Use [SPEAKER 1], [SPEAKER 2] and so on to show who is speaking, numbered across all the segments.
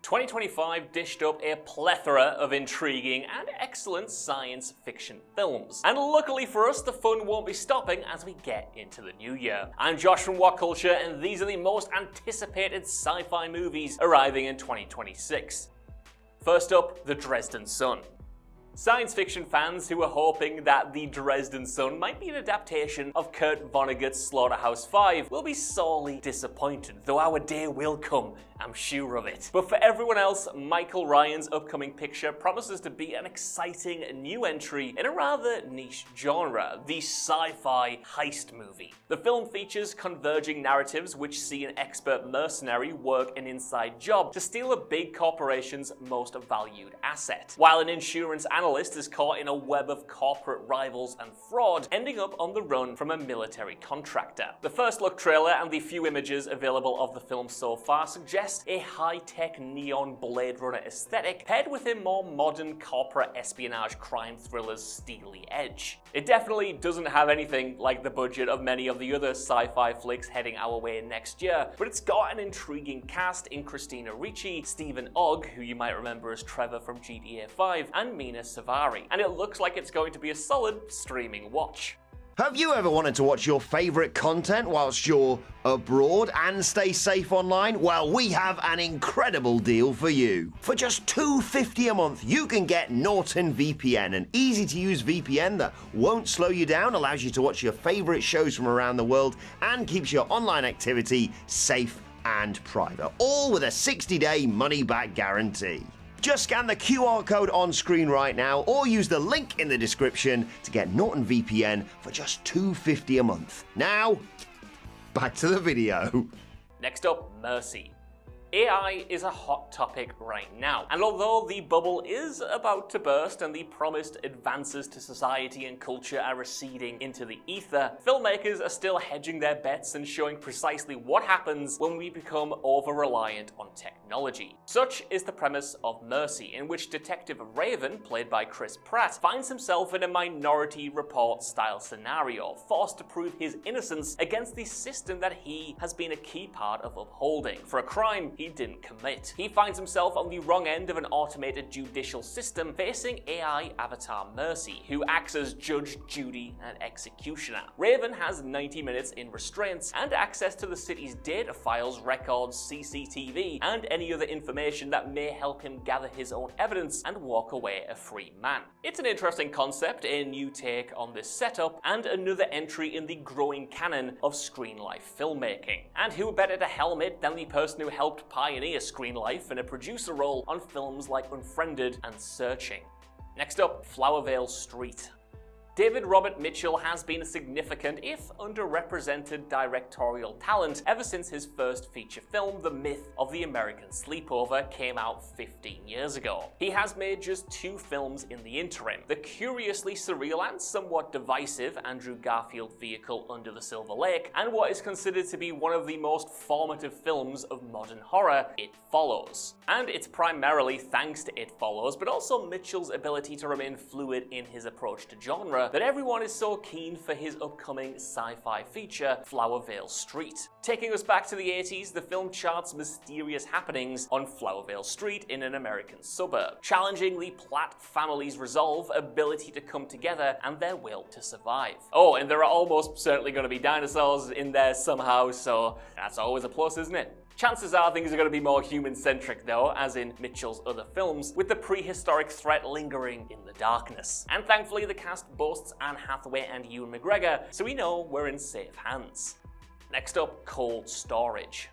[SPEAKER 1] 2025 dished up a plethora of intriguing and excellent science fiction films. And luckily for us, the fun won't be stopping as we get into the new year. I'm Josh from Whatculture, and these are the most anticipated sci-fi movies arriving in 2026. First up, The Dresden Sun. Science fiction fans who are hoping that The Dresden Sun might be an adaptation of Kurt Vonnegut's Slaughterhouse-5 will be sorely disappointed, though our day will come, I'm sure of it. But for everyone else, Michael Ryan's upcoming picture promises to be an exciting new entry in a rather niche genre, the sci-fi heist movie. The film features converging narratives which see an expert mercenary work an inside job to steal a big corporation's most valued asset, while an insurance analyst is caught in a web of corporate rivals and fraud, ending up on the run from a military contractor. The first look trailer and the few images available of the film so far suggest a high-tech neon Blade Runner aesthetic paired with a more modern corporate espionage crime thriller's steely edge. It definitely doesn't have anything like the budget of many of the other sci-fi flicks heading our way next year, but it's got an intriguing cast in Christina Ricci, Stephen Ogg, who you might remember as Trevor from GTA 5, and Mina Savari, and it looks like it's going to be a solid streaming watch.
[SPEAKER 2] Have you ever wanted to watch your favourite content whilst you're abroad and stay safe online? Well, we have an incredible deal for you. For just $2.50 a month, you can get Norton VPN, an easy-to-use VPN that won't slow you down, allows you to watch your favourite shows from around the world, and keeps your online activity safe and private, all with a 60-day money-back guarantee. Just scan the QR code on screen right now or use the link in the description to get Norton VPN for just $2.50 a month. Now, back to the video.
[SPEAKER 1] Next up, Mercy. AI is a hot topic right now, and although the bubble is about to burst and the promised advances to society and culture are receding into the ether, filmmakers are still hedging their bets and showing precisely what happens when we become over-reliant on technology. Such is the premise of Mercy, in which Detective Raven, played by Chris Pratt, finds himself in a Minority Report-style scenario, forced to prove his innocence against the system that he has been a key part of upholding, for a crime he didn't commit. He finds himself on the wrong end of an automated judicial system, facing AI avatar Mercy, who acts as judge, jury, and executioner. Raven has 90 minutes in restraints and access to the city's data files, records, CCTV, and any other information that may help him gather his own evidence and walk away a free man. It's an interesting concept, a new take on this setup, and another entry in the growing canon of screen life filmmaking. And who better to helm it than the person who helped pioneer screen life in a producer role on films like Unfriended and Searching. Next up, Flowervale Street. David Robert Mitchell has been a significant, if underrepresented, directorial talent ever since his first feature film, The Myth of the American Sleepover, came out 15 years ago. He has made just 2 films in the interim: the curiously surreal and somewhat divisive Andrew Garfield vehicle Under the Silver Lake, and what is considered to be one of the most formative films of modern horror, It Follows. And it's primarily thanks to It Follows, but also Mitchell's ability to remain fluid in his approach to genre, that everyone is so keen for his upcoming sci-fi feature, Flowervale Street. Taking us back to the 80s, the film charts mysterious happenings on Flowervale Street in an American suburb, challenging the Platt family's resolve, ability to come together, and their will to survive. Oh, and there are almost certainly going to be dinosaurs in there somehow, so that's always a plus, isn't it? Chances are things are going to be more human-centric though, as in Mitchell's other films, with the prehistoric threat lingering in the darkness. And thankfully the cast boasts Anne Hathaway and Ewan McGregor, so we know we're in safe hands. Next up, Cold Storage.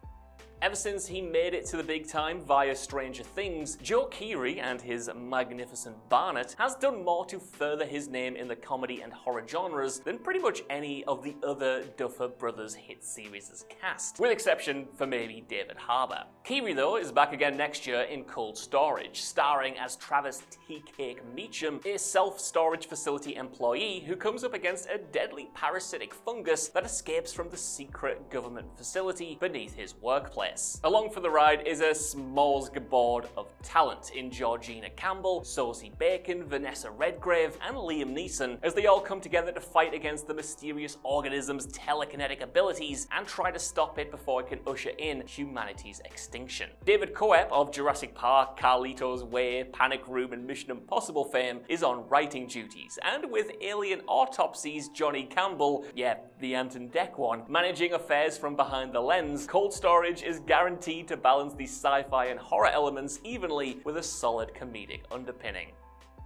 [SPEAKER 1] Ever since he made it to the big time via Stranger Things, Joe Keery and his magnificent Barnett has done more to further his name in the comedy and horror genres than pretty much any of the other Duffer Brothers hit series' cast, with exception for maybe David Harbour. Keery, though, is back again next year in Cold Storage, starring as Travis Tea Cake Meacham, a self-storage facility employee who comes up against a deadly parasitic fungus that escapes from the secret government facility beneath his workplace. place. Along for the ride is a smorgasbord of talent in Georgina Campbell, Sosie Bacon, Vanessa Redgrave, and Liam Neeson, as they all come together to fight against the mysterious organism's telekinetic abilities and try to stop it before it can usher in humanity's extinction. David Coep of Jurassic Park, Carlito's Way, Panic Room, and Mission Impossible fame is on writing duties, and with Alien Autopsy's Johnny Campbell, yeah, the Ant and Dec one, managing affairs from behind the lens, Cold Storage is guaranteed to balance the sci-fi and horror elements evenly with a solid comedic underpinning.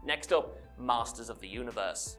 [SPEAKER 1] Next up, Masters of the Universe.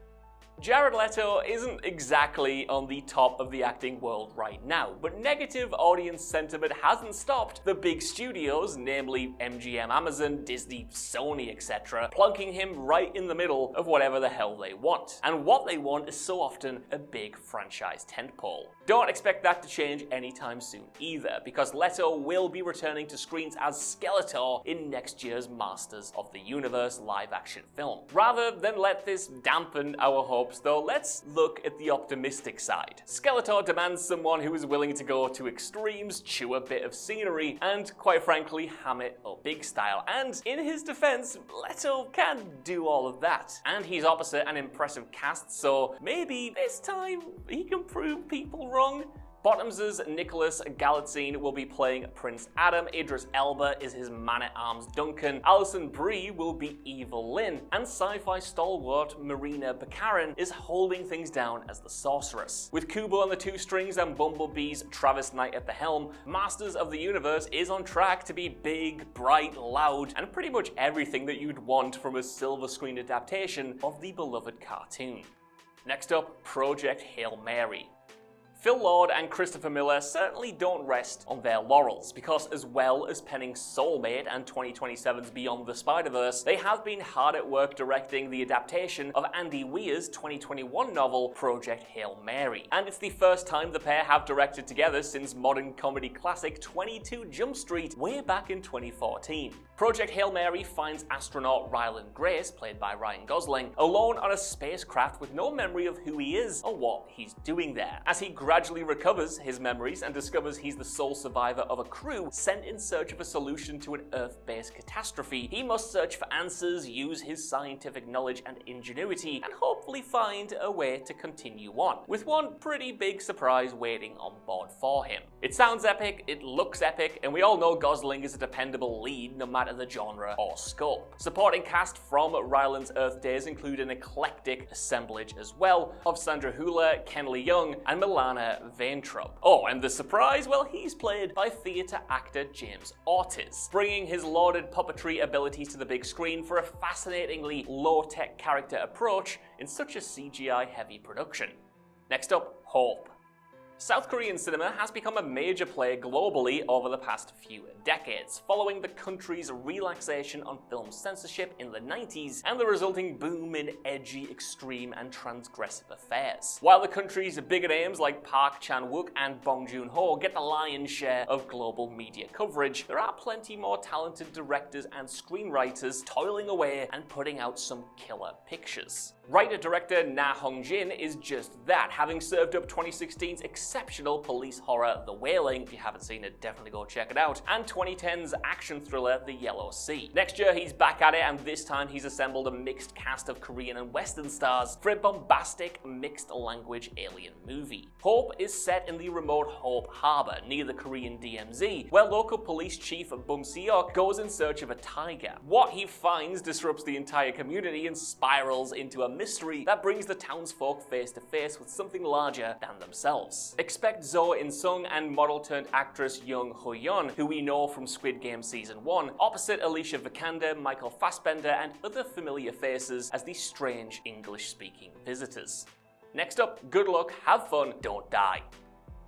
[SPEAKER 1] Jared Leto isn't exactly on the top of the acting world right now, but negative audience sentiment hasn't stopped the big studios, namely MGM, Amazon, Disney, Sony, etc., plunking him right in the middle of whatever the hell they want. And what they want is so often a big franchise tentpole. Don't expect that to change anytime soon either, because Leto will be returning to screens as Skeletor in next year's Masters of the Universe live-action film. Rather than let this dampen our hopes, though, let's look at the optimistic side. Skeletor demands someone who is willing to go to extremes, chew a bit of scenery, and quite frankly ham it up big style. And in his defense, Leto can do all of that. And he's opposite an impressive cast, so maybe this time he can prove people wrong. Bottoms' Nicholas Galitzine will be playing Prince Adam, Idris Elba is his man-at-arms Duncan, Alison Brie will be Evil Lynn, and sci-fi stalwart Marina Baccarin is holding things down as the Sorceress. With Kubo on the two strings and Bumblebee's Travis Knight at the helm, Masters of the Universe is on track to be big, bright, loud, and pretty much everything that you'd want from a silver screen adaptation of the beloved cartoon. Next up, Project Hail Mary. Phil Lord and Christopher Miller certainly don't rest on their laurels, because as well as penning Soulmate and 2027's Beyond the Spider-Verse, they have been hard at work directing the adaptation of Andy Weir's 2021 novel Project Hail Mary. And it's the first time the pair have directed together since modern comedy classic 22 Jump Street way back in 2014. Project Hail Mary finds astronaut Ryland Grace, played by Ryan Gosling, alone on a spacecraft with no memory of who he is or what he's doing there. As he gradually recovers his memories and discovers he's the sole survivor of a crew sent in search of a solution to an Earth-based catastrophe, he must search for answers, use his scientific knowledge and ingenuity, and hopefully find a way to continue on, with one pretty big surprise waiting on board for him. It sounds epic, it looks epic, and we all know Gosling is a dependable lead no matter the genre or scope. Supporting cast from Ryland's Earth days include an eclectic assemblage as well of Sandra Hüller, Ken Leung, and Milana Vaintrub. Oh, and the surprise? Well, he's played by theatre actor James Ortiz, bringing his lauded puppetry abilities to the big screen for a fascinatingly low-tech character approach in such a CGI-heavy production. Next up, Hope. South Korean cinema has become a major player globally over the past few decades, following the country's relaxation on film censorship in the 90s and the resulting boom in edgy, extreme, and transgressive affairs. While the country's bigger names like Park Chan-wook and Bong Joon-ho get the lion's share of global media coverage, there are plenty more talented directors and screenwriters toiling away and putting out some killer pictures. Writer-director Na Hong-jin is just that, having served up 2016's exceptional police horror The Wailing, if you haven't seen it, definitely go check it out, and 2010's action thriller The Yellow Sea. Next year he's back at it, and this time he's assembled a mixed cast of Korean and Western stars for a bombastic, mixed-language alien movie. Hope is set in the remote Hope Harbor, near the Korean DMZ, where local police chief Bum Seok goes in search of a tiger. What he finds disrupts the entire community and spirals into a mystery that brings the townsfolk face to face with something larger than themselves. Expect Zo In-sung and model-turned-actress Young Ho-yeon, who we know from Squid Game Season 1, opposite Alicia Vikander, Michael Fassbender, and other familiar faces as the strange English-speaking visitors. Next up, good luck, have fun, don't die.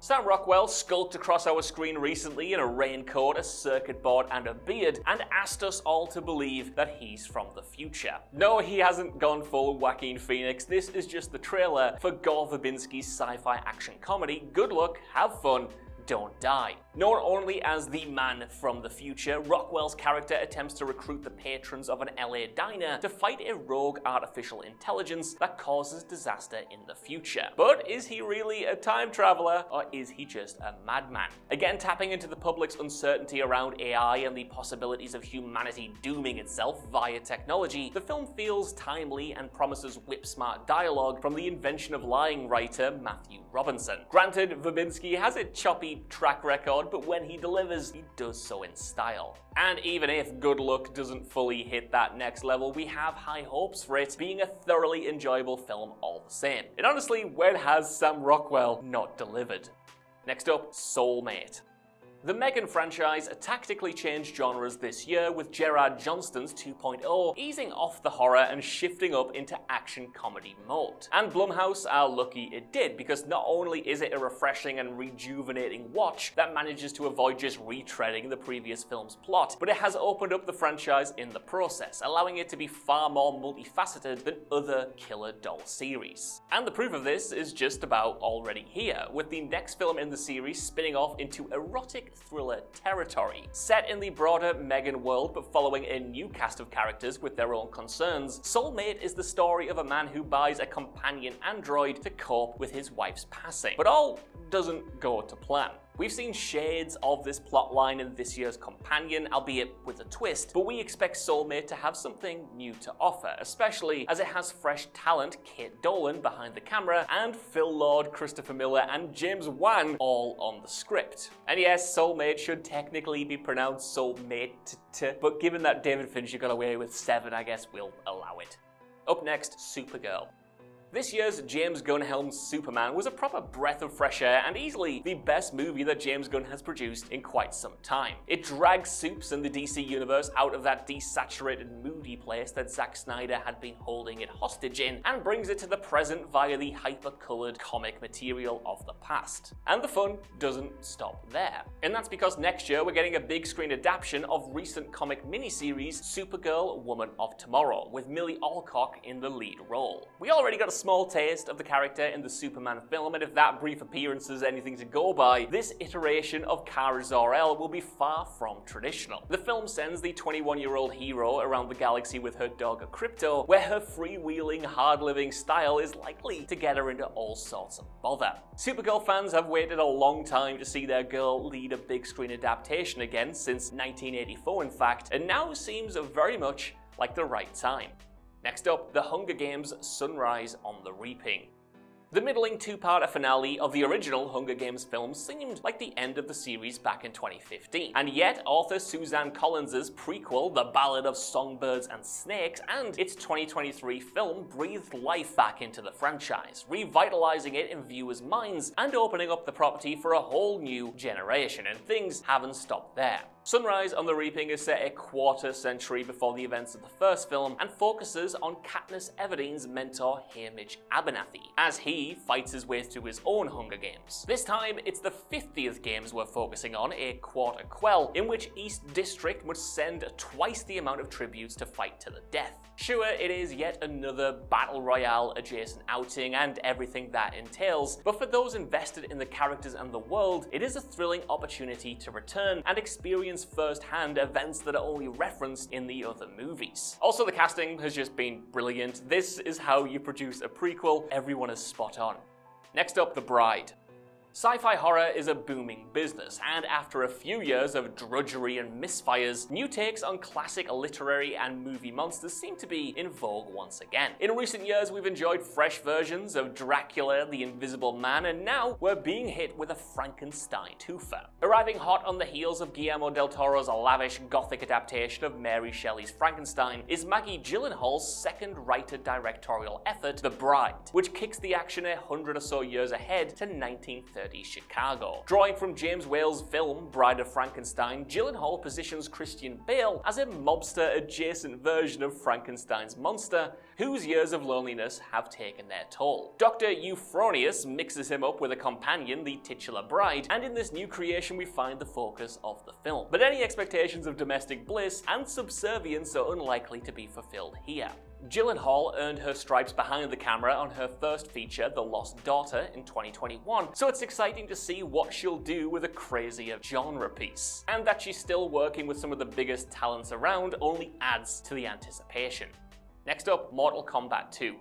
[SPEAKER 1] Sam Rockwell skulked across our screen recently in a raincoat, a circuit board, and a beard, and asked us all to believe that he's from the future. No, he hasn't gone full Joaquin Phoenix. This is just the trailer for Gore Verbinski's sci-fi action comedy Good Luck, Have Fun, don't die. Known only as the Man from the Future, Rockwell's character attempts to recruit the patrons of an LA diner to fight a rogue artificial intelligence that causes disaster in the future. But is he really a time traveler, or is he just a madman? Again, tapping into the public's uncertainty around AI and the possibilities of humanity dooming itself via technology, the film feels timely and promises whip-smart dialogue from the invention of lying writer Matthew Robinson. Granted, Verbinski has a choppy track record, but when he delivers, he does so in style. And even if Good Luck doesn't fully hit that next level, we have high hopes for it being a thoroughly enjoyable film all the same. And honestly, when has Sam Rockwell not delivered? Next up, Soulmate. The Megan franchise tactically changed genres this year with Gerard Johnston's 2.0 easing off the horror and shifting up into action comedy mode. And Blumhouse are lucky it did, because not only is it a refreshing and rejuvenating watch that manages to avoid just retreading the previous film's plot, but it has opened up the franchise in the process, allowing it to be far more multifaceted than other killer doll series. And the proof of this is just about already here, with the next film in the series spinning off into erotic thriller territory. Set in the broader Megan world but following a new cast of characters with their own concerns, Soulmate is the story of a man who buys a companion android to cope with his wife's passing. But all doesn't go to plan. We've seen shades of this plotline in this year's Companion, albeit with a twist, but we expect Soulmate to have something new to offer, especially as it has fresh talent Kate Dolan behind the camera, and Phil Lord, Christopher Miller, and James Wan all on the script. And yes, Soulmate should technically be pronounced Soulmate, but given that David Fincher got away with 7, I guess we'll allow it. Up next, Supergirl. This year's James Gunn helmed Superman was a proper breath of fresh air and easily the best movie that James Gunn has produced in quite some time. It drags Supes and the DC universe out of that desaturated, moody place that Zack Snyder had been holding it hostage in and brings it to the present via the hyper-coloured comic material of the past. And the fun doesn't stop there. And that's because next year we're getting a big screen adaptation of recent comic miniseries Supergirl, Woman of Tomorrow, with Millie Alcock in the lead role. We already got a small taste of the character in the Superman film, and if that brief appearance is anything to go by, this iteration of Kara Zor-El will be far from traditional. The film sends the 21-year-old hero around the galaxy with her dog Crypto, where her freewheeling, hard-living style is likely to get her into all sorts of bother. Supergirl fans have waited a long time to see their girl lead a big screen adaptation again, since 1984 in fact, and now seems very much like the right time. Next up, The Hunger Games: Sunrise on the Reaping. The middling two-parter finale of the original Hunger Games film seemed like the end of the series back in 2015, and yet author Suzanne Collins' prequel, The Ballad of Songbirds and Snakes, and its 2023 film breathed life back into the franchise, revitalizing it in viewers' minds and opening up the property for a whole new generation, and things haven't stopped there. Sunrise on the Reaping is set a quarter century before the events of the first film and focuses on Katniss Everdeen's mentor Haymitch Abernathy, as he fights his way through his own Hunger Games. This time, it's the 50th Games we're focusing on, a quarter quell, in which East District must send twice the amount of tributes to fight to the death. Sure, it is yet another Battle Royale adjacent outing and everything that entails, but for those invested in the characters and the world, it is a thrilling opportunity to return and experience firsthand events that are only referenced in the other movies. Also, the casting has just been brilliant. This is how you produce a prequel. Everyone is spot on. Next up, The Bride. Sci-fi horror is a booming business, and after a few years of drudgery and misfires, new takes on classic literary and movie monsters seem to be in vogue once again. In recent years, we've enjoyed fresh versions of Dracula, the Invisible Man, and now we're being hit with a Frankenstein twofer. Arriving hot on the heels of Guillermo del Toro's lavish gothic adaptation of Mary Shelley's Frankenstein is Maggie Gyllenhaal's second writer-directorial effort, The Bride, which kicks the action 100 or so years ahead to 1930. Chicago. Drawing from James Whale's film Bride of Frankenstein, Gyllenhaal positions Christian Bale as a mobster-adjacent version of Frankenstein's monster, whose years of loneliness have taken their toll. Dr. Euphronius mixes him up with a companion, the titular bride, and in this new creation we find the focus of the film. But any expectations of domestic bliss and subservience are unlikely to be fulfilled here. Gyllenhaal earned her stripes behind the camera on her first feature, The Lost Daughter, in 2021, so it's exciting to see what she'll do with a crazier genre piece. And that she's still working with some of the biggest talents around only adds to the anticipation. Next up, Mortal Kombat 2.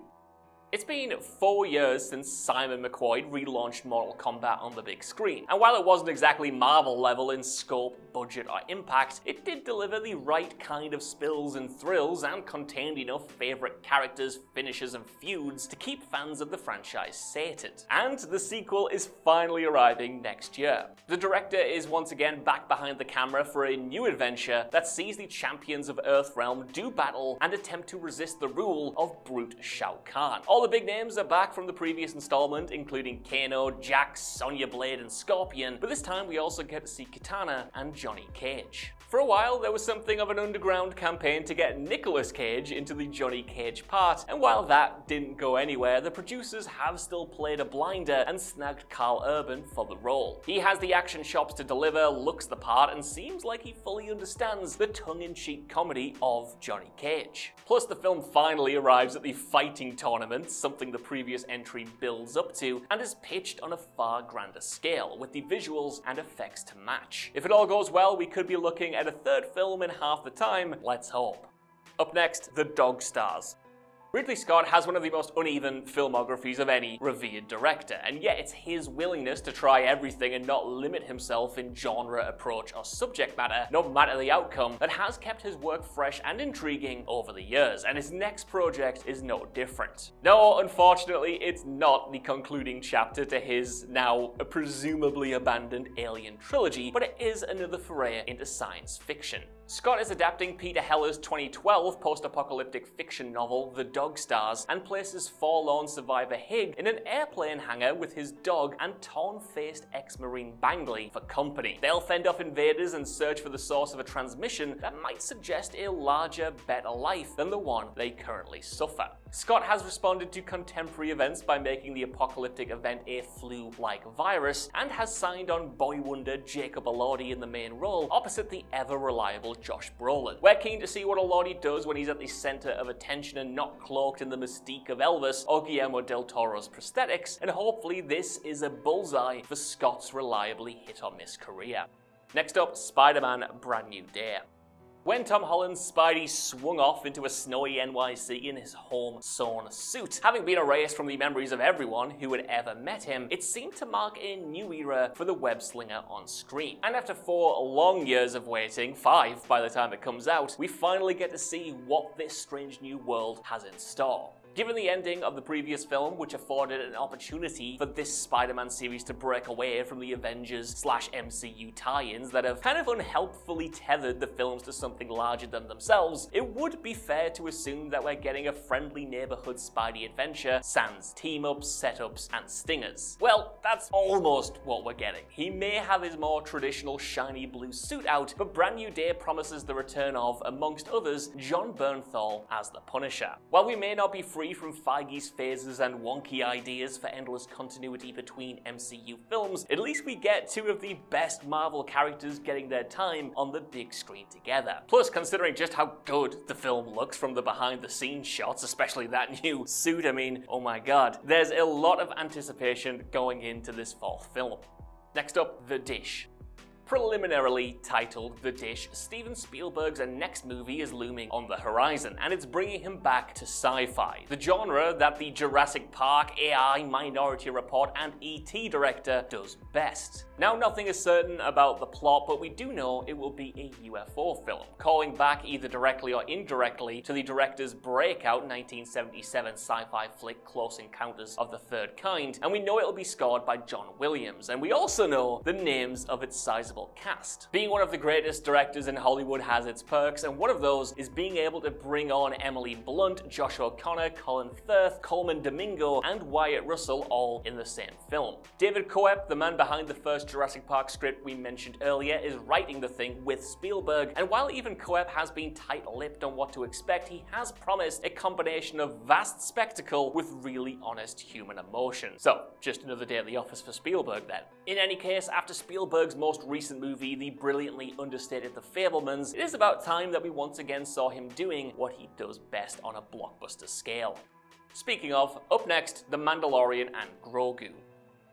[SPEAKER 1] It's been 4 years since Simon McQuoid relaunched Mortal Kombat on the big screen, and while it wasn't exactly Marvel level in scope, budget, or impact, it did deliver the right kind of spills and thrills and contained enough favourite characters, finishes, and feuds to keep fans of the franchise sated. And the sequel is finally arriving next year. The director is once again back behind the camera for a new adventure that sees the champions of Earthrealm do battle and attempt to resist the rule of brute Shao Kahn. All the big names are back from the previous installment, including Kano, Jax, Sonya Blade, and Scorpion, but this time we also get to see Kitana and Johnny Cage. For a while, there was something of an underground campaign to get Nicolas Cage into the Johnny Cage part, and while that didn't go anywhere, the producers have still played a blinder and snagged Carl Urban for the role. He has the action chops to deliver, looks the part, and seems like he fully understands the tongue-in-cheek comedy of Johnny Cage. Plus, the film finally arrives at the fighting tournament, something the previous entry builds up to, and is pitched on a far grander scale, with the visuals and effects to match. If it all goes well, we could be looking at a third film in half the time, let's hope. Up next, The Dog Stars. Ridley Scott has one of the most uneven filmographies of any revered director, and yet it's his willingness to try everything and not limit himself in genre, approach, or subject matter, no matter the outcome, that has kept his work fresh and intriguing over the years, and his next project is no different. No, unfortunately, it's not the concluding chapter to his now presumably abandoned Alien trilogy, but it is another foray into science fiction. Scott is adapting Peter Heller's 2012 post-apocalyptic fiction novel, The Dog Stars, and places forlorn survivor Hig in an airplane hangar with his dog and torn-faced ex-Marine Bangley for company. They'll fend off invaders and search for the source of a transmission that might suggest a larger, better life than the one they currently suffer. Scott has responded to contemporary events by making the apocalyptic event a flu-like virus, and has signed on boy wonder Jacob Elordi in the main role, opposite the ever-reliable Josh Brolin. We're keen to see what Elordi does when he's at the center of attention and not cloaked in the mystique of Elvis or Guillermo del Toro's prosthetics, and hopefully this is a bullseye for Scott's reliably hit-or-miss career. Next up, Spider-Man Brand New Day. When Tom Holland's Spidey swung off into a snowy NYC in his home-sewn suit, having been erased from the memories of everyone who had ever met him, it seemed to mark a new era for the web-slinger on screen. And after 4 long years of waiting, 5 by the time it comes out, we finally get to see what this strange new world has in store. Given the ending of the previous film, which afforded an opportunity for this Spider-Man series to break away from the Avengers/MCU tie-ins that have kind of unhelpfully tethered the films to something larger than themselves, it would be fair to assume that we're getting a friendly neighborhood Spidey adventure, sans team-ups, setups, and stingers. Well, that's almost what we're getting. He may have his more traditional shiny blue suit out, but Brand New Day promises the return of, amongst others, Jon Bernthal as the Punisher. While we may not be free from Feige's phases and wonky ideas for endless continuity between MCU films, at least we get 2 of the best Marvel characters getting their time on the big screen together. Plus, considering just how good the film looks from the behind-the-scenes shots, especially that new suit, I mean, oh my god, there's a lot of anticipation going into this 4th film. Next up, The Dish. Preliminarily titled The Dish, Steven Spielberg's next movie is looming on the horizon, and it's bringing him back to sci-fi, the genre that the Jurassic Park, AI, Minority Report, and E.T. director does best. Now, nothing is certain about the plot, but we do know it will be a UFO film, calling back either directly or indirectly to the director's breakout 1977 sci-fi flick Close Encounters of the Third Kind, and we know it'll be scored by John Williams, and we also know the names of its sizable cast. Being one of the greatest directors in Hollywood has its perks, and one of those is being able to bring on Emily Blunt, Josh O'Connor, Colin Firth, Coleman Domingo, and Wyatt Russell all in the same film. David Coep, the man behind the first Jurassic Park script we mentioned earlier is writing the thing with Spielberg, and while even Coeb has been tight-lipped on what to expect, he has promised a combination of vast spectacle with really honest human emotion. So, just another day at the office for Spielberg then. In any case, after Spielberg's most recent movie, the brilliantly understated The Fabelmans, it is about time that we once again saw him doing what he does best on a blockbuster scale. Speaking of, up next, The Mandalorian and Grogu.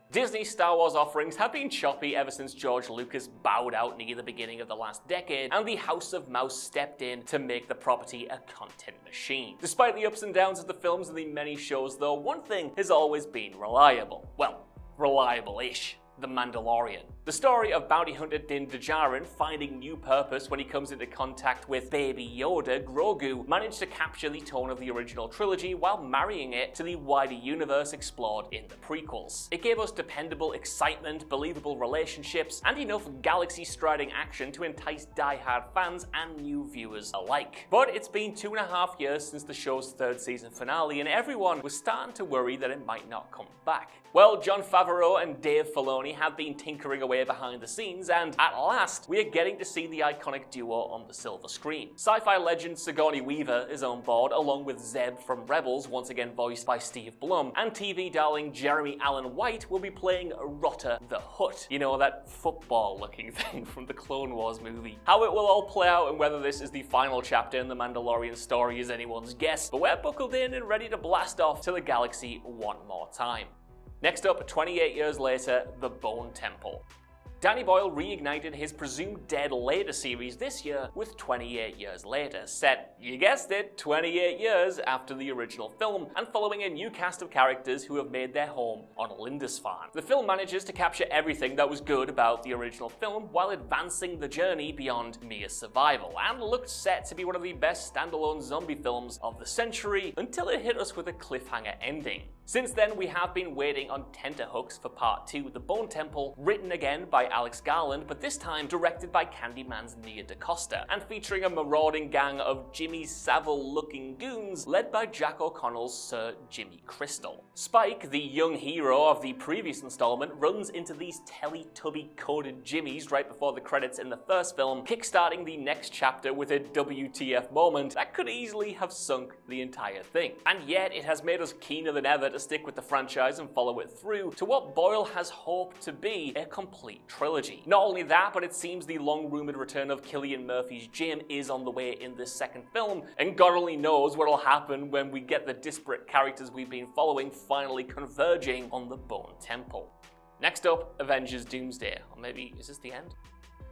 [SPEAKER 1] Disney's Star Wars offerings have been choppy ever since George Lucas bowed out near the beginning of the last decade, and the House of Mouse stepped in to make the property a content machine. Despite the ups and downs of the films and the many shows though, one thing has always been reliable. Well, reliable-ish. The Mandalorian. The story of bounty hunter Din Djarin finding new purpose when he comes into contact with Baby Yoda, Grogu, managed to capture the tone of the original trilogy while marrying it to the wider universe explored in the prequels. It gave us dependable excitement, believable relationships, and enough galaxy-striding action to entice die-hard fans and new viewers alike. But it's been 2.5 years since the show's 3rd season finale, and everyone was starting to worry that it might not come back. Well, Jon Favreau and Dave Filoni have been tinkering away behind the scenes, and at last, we are getting to see the iconic duo on the silver screen. Sci-Fi legend Sigourney Weaver is on board, along with Zeb from Rebels, once again voiced by Steve Blum, and TV darling Jeremy Allen White will be playing Rotter the Hutt. You know, that football-looking thing from the Clone Wars movie. How it will all play out and whether this is the final chapter in the Mandalorian story is anyone's guess, but we're buckled in and ready to blast off to the galaxy one more time. Next up, 28 years later, The Bone Temple. Danny Boyle reignited his presumed dead later series this year with 28 years later, set, you guessed it, 28 years after the original film, and following a new cast of characters who have made their home on Lindisfarne. The film manages to capture everything that was good about the original film while advancing the journey beyond mere survival, and looked set to be one of the best standalone zombie films of the century until it hit us with a cliffhanger ending. Since then, we have been waiting on tenterhooks for Part 2, The Bone Temple, written again by Alex Garland, but this time directed by Candyman's Nia DaCosta, and featuring a marauding gang of Jimmy Savile-looking goons led by Jack O'Connell's Sir Jimmy Crystal. Spike, the young hero of the previous installment, runs into these Teletubby-coded Jimmies right before the credits in the first film, kickstarting the next chapter with a WTF moment that could easily have sunk the entire thing. And yet, it has made us keener than ever to stick with the franchise and follow it through to what Boyle has hoped to be a complete trilogy. Not only that, but it seems the long-rumored return of Cillian Murphy's Jim is on the way in this second film, and God only knows what'll happen when we get the disparate characters we've been following finally converging on the Bone Temple. Next up, Avengers Doomsday. Or maybe, is this the end?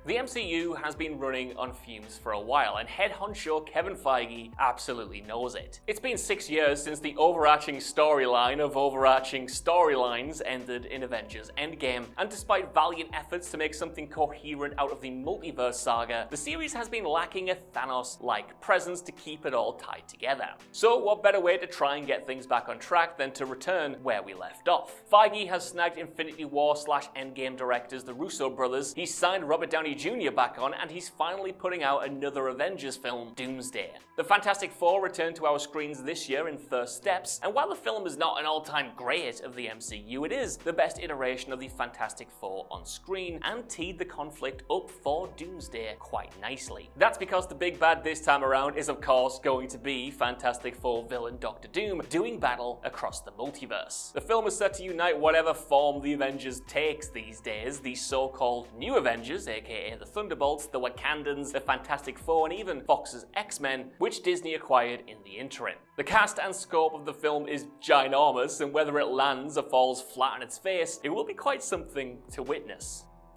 [SPEAKER 1] The MCU has been running on fumes for a while, and head honcho Kevin Feige absolutely knows it. It's been 6 years since the overarching storyline of overarching storylines ended in Avengers Endgame, and despite valiant efforts to make something coherent out of the Multiverse saga, the series has been lacking a Thanos-like presence to keep it all tied together. So what better way to try and get things back on track than to return where we left off? Feige has snagged Infinity War/Endgame directors the Russo brothers, he's signed Robert Downey Jr. back on, and he's finally putting out another Avengers film, Doomsday. The Fantastic Four returned to our screens this year in First Steps, and while the film is not an all-time great of the MCU, it is the best iteration of the Fantastic Four on screen, and teed the conflict up for Doomsday quite nicely. That's because the big bad this time around is of course going to be Fantastic Four villain Doctor Doom doing battle across the multiverse. The film is set to unite whatever form the Avengers takes these days, the so-called New Avengers, aka the Thunderbolts, the Wakandans, the Fantastic Four, and even Fox's X-Men, which Disney acquired in the interim. The cast and scope of the film is ginormous, and whether it lands or falls flat on its face, it will be quite something to witness.